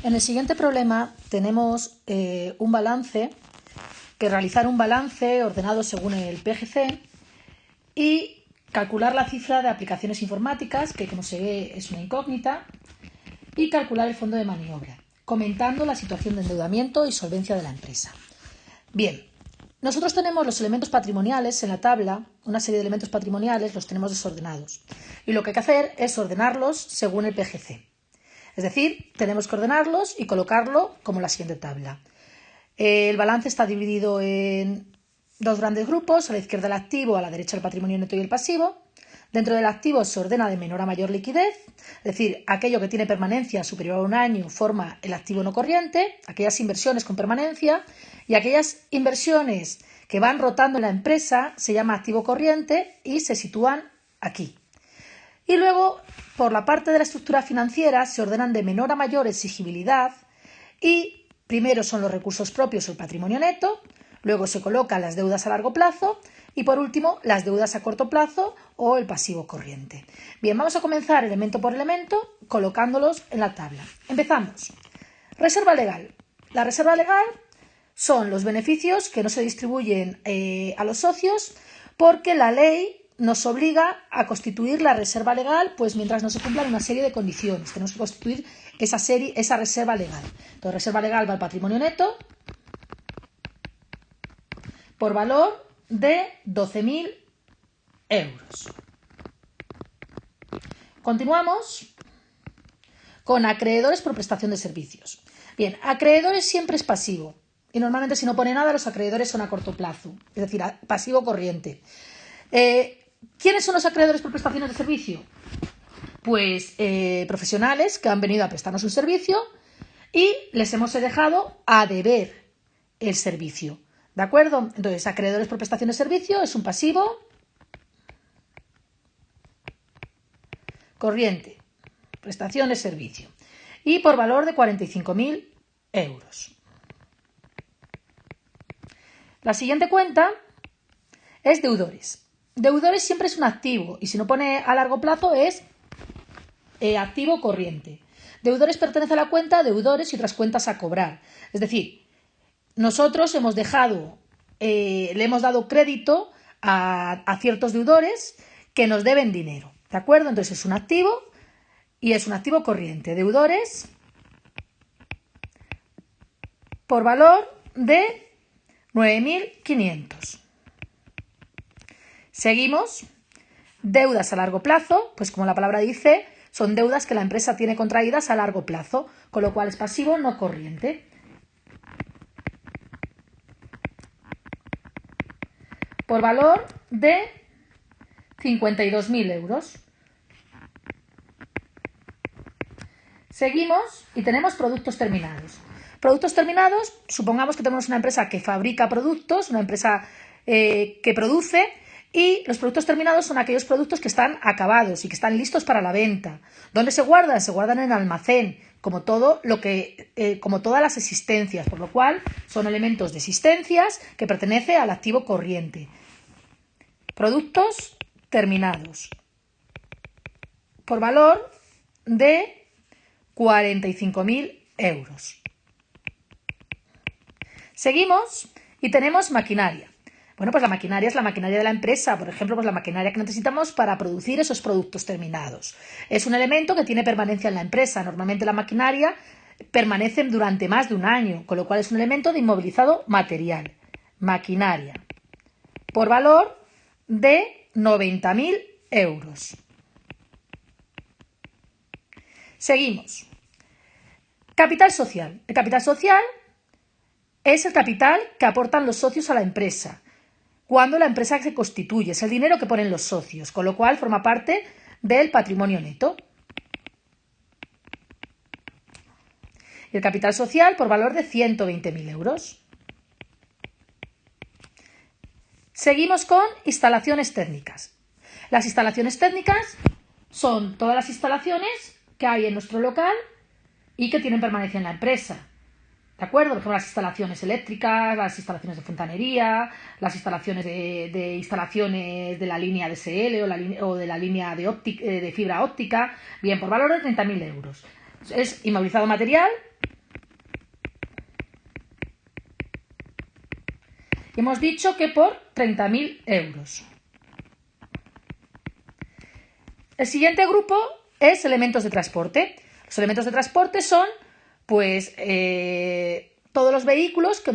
En el siguiente problema tenemos realizar un balance ordenado según el PGC y calcular la cifra de aplicaciones informáticas, que como se ve es una incógnita, y calcular el fondo de maniobra, comentando la situación de endeudamiento y solvencia de la empresa. Bien, nosotros tenemos los elementos patrimoniales en la tabla, una serie de elementos patrimoniales los tenemos desordenados. Y lo que hay que hacer es ordenarlos según el PGC. Es decir, tenemos que ordenarlos y colocarlo como la siguiente tabla. El balance está dividido en dos grandes grupos, a la izquierda el activo, a la derecha el patrimonio neto y el pasivo. Dentro del activo se ordena de menor a mayor liquidez, es decir, aquello que tiene permanencia superior a un año forma el activo no corriente, aquellas inversiones con permanencia, y aquellas inversiones que van rotando en la empresa se llama activo corriente y se sitúan aquí. Y luego, por la parte de la estructura financiera, se ordenan de menor a mayor exigibilidad y primero son los recursos propios o el patrimonio neto, luego se colocan las deudas a largo plazo y por último las deudas a corto plazo o el pasivo corriente. Bien, vamos a comenzar elemento por elemento colocándolos en la tabla. Empezamos. Reserva legal. La reserva legal son los beneficios que no se distribuyen a los socios porque la ley nos obliga a constituir la reserva legal pues mientras no se cumplan una serie de condiciones. Tenemos que constituir esa reserva legal. Entonces, reserva legal va al patrimonio neto por valor de 12.000 euros. Continuamos con acreedores por prestación de servicios. Bien, acreedores siempre es pasivo y normalmente si no pone nada los acreedores son a corto plazo, es decir, pasivo corriente. ¿Quiénes son los acreedores por prestaciones de servicio? Pues profesionales que han venido a prestarnos un servicio y les hemos dejado a deber el servicio. ¿De acuerdo? Entonces, acreedores por prestación de servicio es un pasivo corriente, prestación de servicio, y por valor de 45.000 euros. La siguiente cuenta es deudores. Deudores siempre es un activo y si no pone a largo plazo es activo corriente. Deudores pertenece a la cuenta deudores y otras cuentas a cobrar. Es decir, nosotros le hemos dado crédito a ciertos deudores que nos deben dinero. ¿De acuerdo? Entonces es un activo y es un activo corriente. Deudores por valor de 9.500. Seguimos. Deudas a largo plazo, pues como la palabra dice, son deudas que la empresa tiene contraídas a largo plazo, con lo cual es pasivo no corriente. Por valor de 52.000 euros. Seguimos y tenemos productos terminados. Productos terminados, supongamos que tenemos una empresa que fabrica productos, una empresa que produce, y los productos terminados son aquellos productos que están acabados y que están listos para la venta. ¿Dónde se guardan? Se guardan en el almacén, como todas las existencias, por lo cual son elementos de existencias que pertenecen al activo corriente. Productos terminados por valor de 45.000 euros. Seguimos y tenemos maquinaria. Bueno, pues la maquinaria es la maquinaria de la empresa, por ejemplo, pues la maquinaria que necesitamos para producir esos productos terminados. Es un elemento que tiene permanencia en la empresa. Normalmente la maquinaria permanece durante más de un año, con lo cual es un elemento de inmovilizado material. Maquinaria. Por valor de 90.000 euros. Seguimos. Capital social. El capital social es el capital que aportan los socios a la empresa cuando la empresa se constituye. Es el dinero que ponen los socios, con lo cual forma parte del patrimonio neto. Y el capital social por valor de 120.000 euros. Seguimos con instalaciones técnicas. Las instalaciones técnicas son todas las instalaciones que hay en nuestro local y que tienen permanencia en la empresa. ¿De acuerdo? Por ejemplo, las instalaciones eléctricas, las instalaciones de fontanería, las instalaciones de instalaciones de la línea DSL o de la línea de fibra óptica. Bien, por valor de 30.000 euros. Es inmovilizado material Y hemos dicho que por 30.000 euros. El siguiente grupo es elementos de transporte. Los elementos de transporte son, pues, todos los vehículos que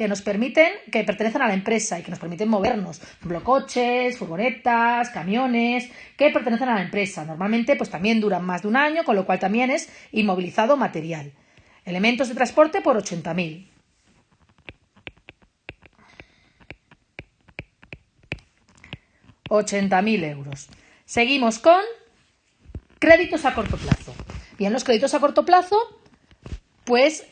nos permiten, que pertenecen a la empresa y que nos permiten movernos. Por ejemplo, coches, furgonetas, camiones, que pertenecen a la empresa. Normalmente, pues también duran más de un año, con lo cual también es inmovilizado material. Elementos de transporte por 80.000. €80.000. Seguimos con créditos a corto plazo. Bien, los créditos a corto plazo, pues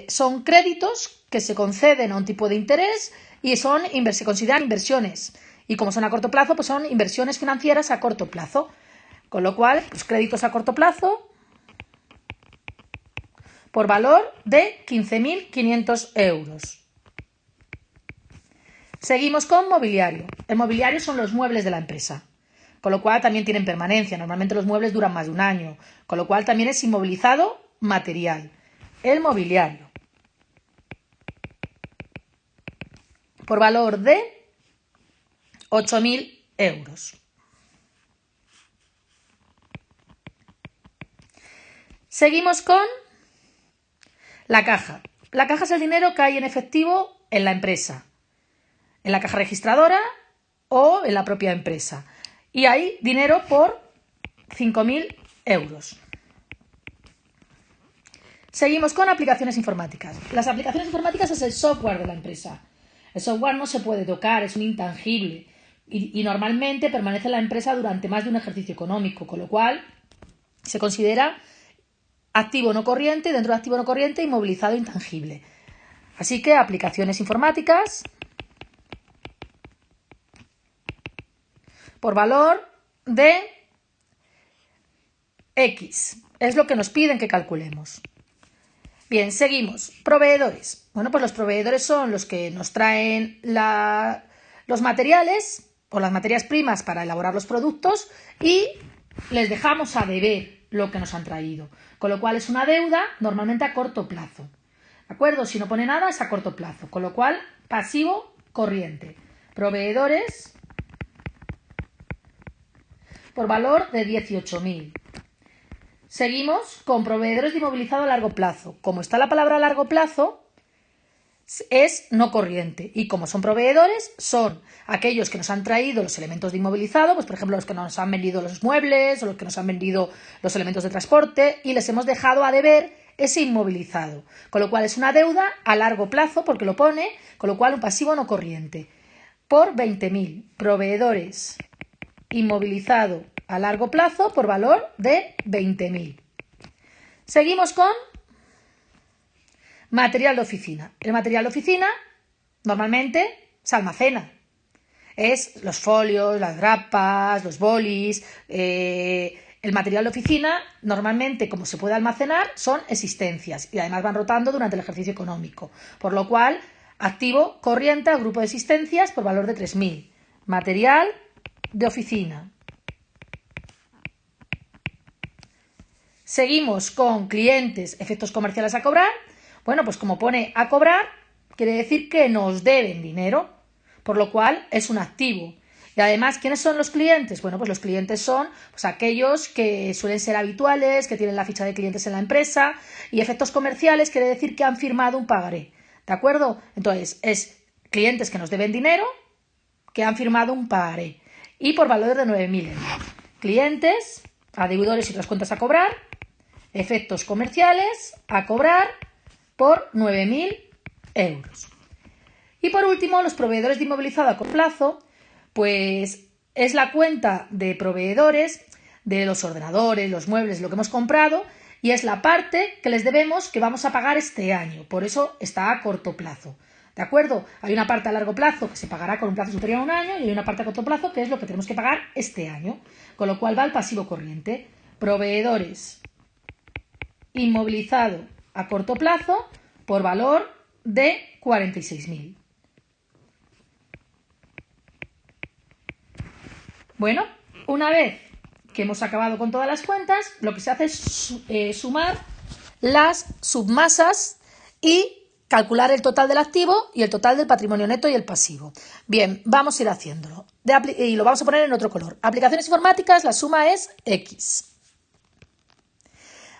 son créditos que se conceden a un tipo de interés y se consideran inversiones. Y como son a corto plazo, pues son inversiones financieras a corto plazo. Con lo cual, pues créditos a corto plazo por valor de 15.500 euros. Seguimos con mobiliario. El mobiliario son los muebles de la empresa, con lo cual también tienen permanencia. Normalmente los muebles duran más de un año, con lo cual también es inmovilizado material. El mobiliario, por valor de 8.000 euros. Seguimos con la caja. La caja es el dinero que hay en efectivo en la empresa, en la caja registradora o en la propia empresa. Y hay dinero por 5.000 euros. Seguimos con aplicaciones informáticas. Las aplicaciones informáticas es el software de la empresa. El software no se puede tocar, es un intangible y normalmente permanece en la empresa durante más de un ejercicio económico, con lo cual se considera activo no corriente y dentro de activo no corriente inmovilizado intangible. Así que aplicaciones informáticas por valor de X. Es lo que nos piden que calculemos. Bien, seguimos. Proveedores. Bueno, pues los proveedores son los que nos traen los materiales o las materias primas para elaborar los productos y les dejamos a deber lo que nos han traído. Con lo cual es una deuda normalmente a corto plazo. ¿De acuerdo? Si no pone nada es a corto plazo. Con lo cual, pasivo corriente. Proveedores por valor de 18.000. Seguimos con proveedores de inmovilizado a largo plazo. Como está la palabra a largo plazo, es no corriente. Y como son proveedores, son aquellos que nos han traído los elementos de inmovilizado, pues por ejemplo los que nos han vendido los muebles o los que nos han vendido los elementos de transporte y les hemos dejado a deber ese inmovilizado. Con lo cual es una deuda a largo plazo porque lo pone, con lo cual un pasivo no corriente. Por 20.000. Proveedores inmovilizado a largo plazo por valor de 20.000. Seguimos con material de oficina. El material de oficina normalmente se almacena. Es los folios, las grapas, los bolis. El material de oficina normalmente, como se puede almacenar, son existencias y además van rotando durante el ejercicio económico. Por lo cual, activo corriente al grupo de existencias por valor de 3.000. Material de oficina. Seguimos con clientes, efectos comerciales a cobrar. Bueno, pues como pone a cobrar, quiere decir que nos deben dinero, por lo cual es un activo. Y además, ¿quiénes son los clientes? Bueno, pues los clientes son pues, aquellos que suelen ser habituales, que tienen la ficha de clientes en la empresa, y efectos comerciales quiere decir que han firmado un pagaré. ¿De acuerdo? Entonces, es clientes que nos deben dinero, que han firmado un pagaré. Y por valor de 9.000 euros. Clientes, a deudores y otras cuentas a cobrar, efectos comerciales a cobrar por 9.000 euros. Y por último, los proveedores de inmovilizado a corto plazo, pues es la cuenta de proveedores de los ordenadores, los muebles, lo que hemos comprado, y es la parte que les debemos que vamos a pagar este año. Por eso está a corto plazo. ¿De acuerdo? Hay una parte a largo plazo que se pagará con un plazo superior a un año y hay una parte a corto plazo que es lo que tenemos que pagar este año. Con lo cual va al pasivo corriente. Proveedores inmovilizado a corto plazo por valor de 46.000. Bueno, una vez que hemos acabado con todas las cuentas, lo que se hace es sumar las submasas y calcular el total del activo y el total del patrimonio neto y el pasivo. Bien, vamos a ir haciéndolo. Y lo vamos a poner en otro color. Aplicaciones informáticas, la suma es X.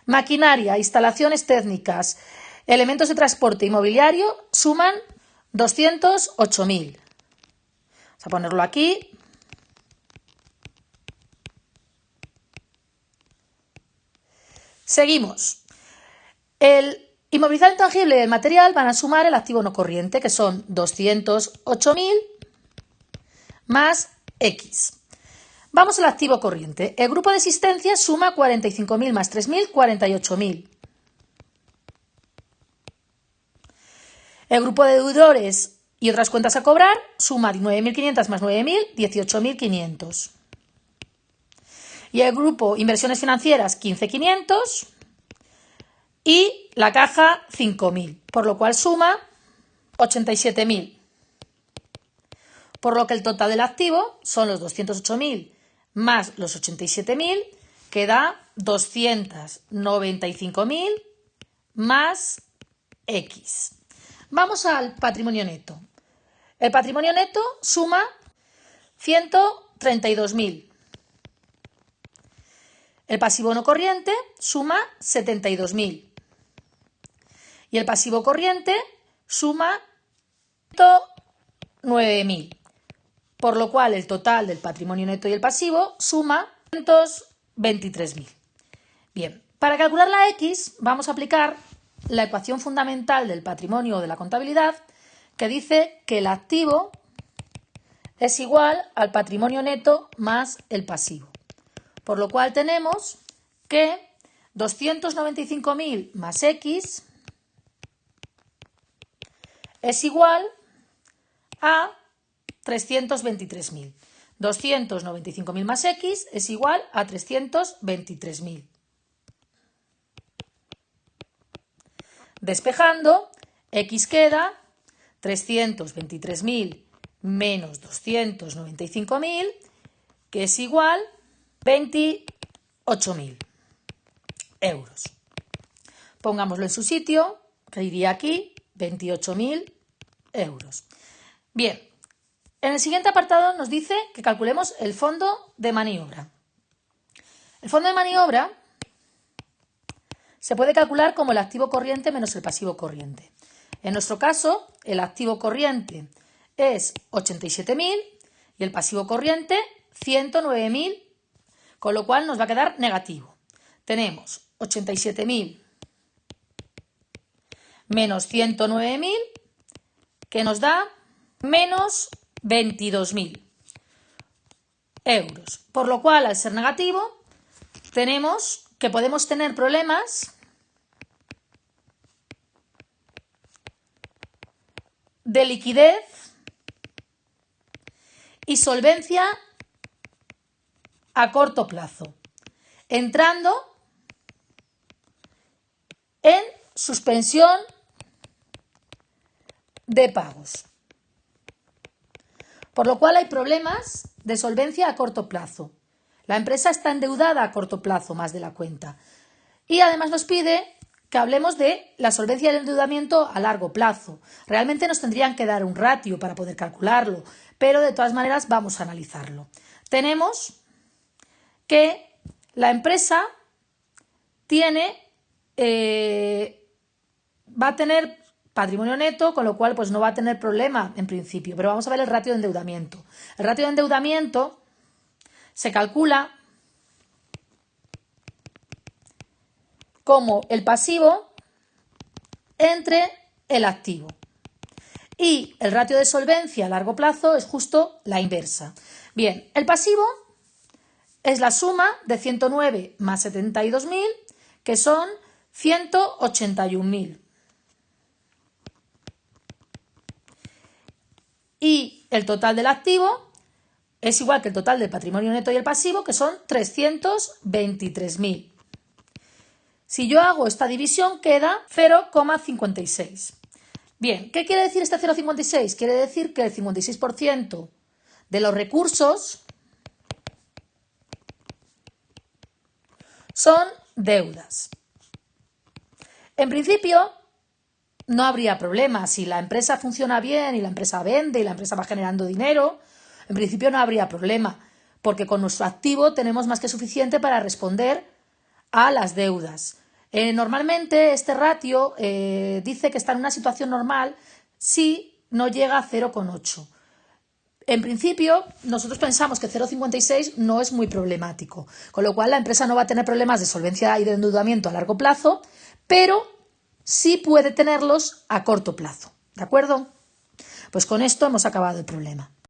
Maquinaria, instalaciones técnicas, elementos de transporte inmobiliario suman 208.000. Vamos a ponerlo aquí. Seguimos. El inmovilizado intangible y el material van a sumar el activo no corriente, que son 208.000 más X. Vamos al activo corriente. El grupo de existencia suma 45.000 más 3.000, 48.000. El grupo de deudores y otras cuentas a cobrar suma 9.500 más 9.000, 18.500. Y el grupo inversiones financieras 15.500 y la caja 5.000, por lo cual suma 87.000. Por lo que el total del activo son los 208.000 más los 87.000, que da 295.000 más X. Vamos al patrimonio neto. El patrimonio neto suma 132.000. El pasivo no corriente suma 72.000. Y el pasivo corriente suma 109.000. Por lo cual el total del patrimonio neto y el pasivo suma 123.000. Bien, para calcular la X vamos a aplicar la ecuación fundamental del patrimonio o de la contabilidad, que dice que el activo es igual al patrimonio neto más el pasivo. Por lo cual tenemos que 295.000 más X es igual a 323.000. 295.000 más X es igual a 323.000. Despejando, X queda 323.000 menos 295.000, que es igual a 28.000 euros. Pongámoslo en su sitio, que iría aquí 28.000 euros. Bien, en el siguiente apartado nos dice que calculemos el fondo de maniobra. El fondo de maniobra se puede calcular como el activo corriente menos el pasivo corriente. En nuestro caso, el activo corriente es 87.000 y el pasivo corriente 109.000, con lo cual nos va a quedar negativo. Tenemos 87.000 menos 109.000, que nos da menos 22.000 euros. Por lo cual, al ser negativo, tenemos que podemos tener problemas de liquidez y solvencia a corto plazo, entrando en suspensión de pagos. Por lo cual hay problemas de solvencia a corto plazo. La empresa está endeudada a corto plazo más de la cuenta. Y además nos pide que hablemos de la solvencia del endeudamiento a largo plazo. Realmente nos tendrían que dar un ratio para poder calcularlo, pero de todas maneras vamos a analizarlo. Tenemos que la empresa va a tener patrimonio neto, con lo cual pues no va a tener problema en principio, pero vamos a ver el ratio de endeudamiento. El ratio de endeudamiento se calcula como el pasivo entre el activo. Y el ratio de solvencia a largo plazo es justo la inversa. Bien, el pasivo es la suma de 109 más 72.000, que son 181.000. Y el total del activo es igual que el total del patrimonio neto y el pasivo, que son 323.000. Si yo hago esta división, queda 0,56. Bien, ¿qué quiere decir este 0,56? Quiere decir que el 56% de los recursos son deudas. En principio, no habría problema. Si la empresa funciona bien y la empresa vende y la empresa va generando dinero, en principio no habría problema, porque con nuestro activo tenemos más que suficiente para responder a las deudas. Normalmente este ratio dice que está en una situación normal si no llega a 0,8. En principio, nosotros pensamos que 0,56 no es muy problemático, con lo cual la empresa no va a tener problemas de solvencia y de endeudamiento a largo plazo, pero sí puede tenerlos a corto plazo. ¿De acuerdo? Pues con esto hemos acabado el problema.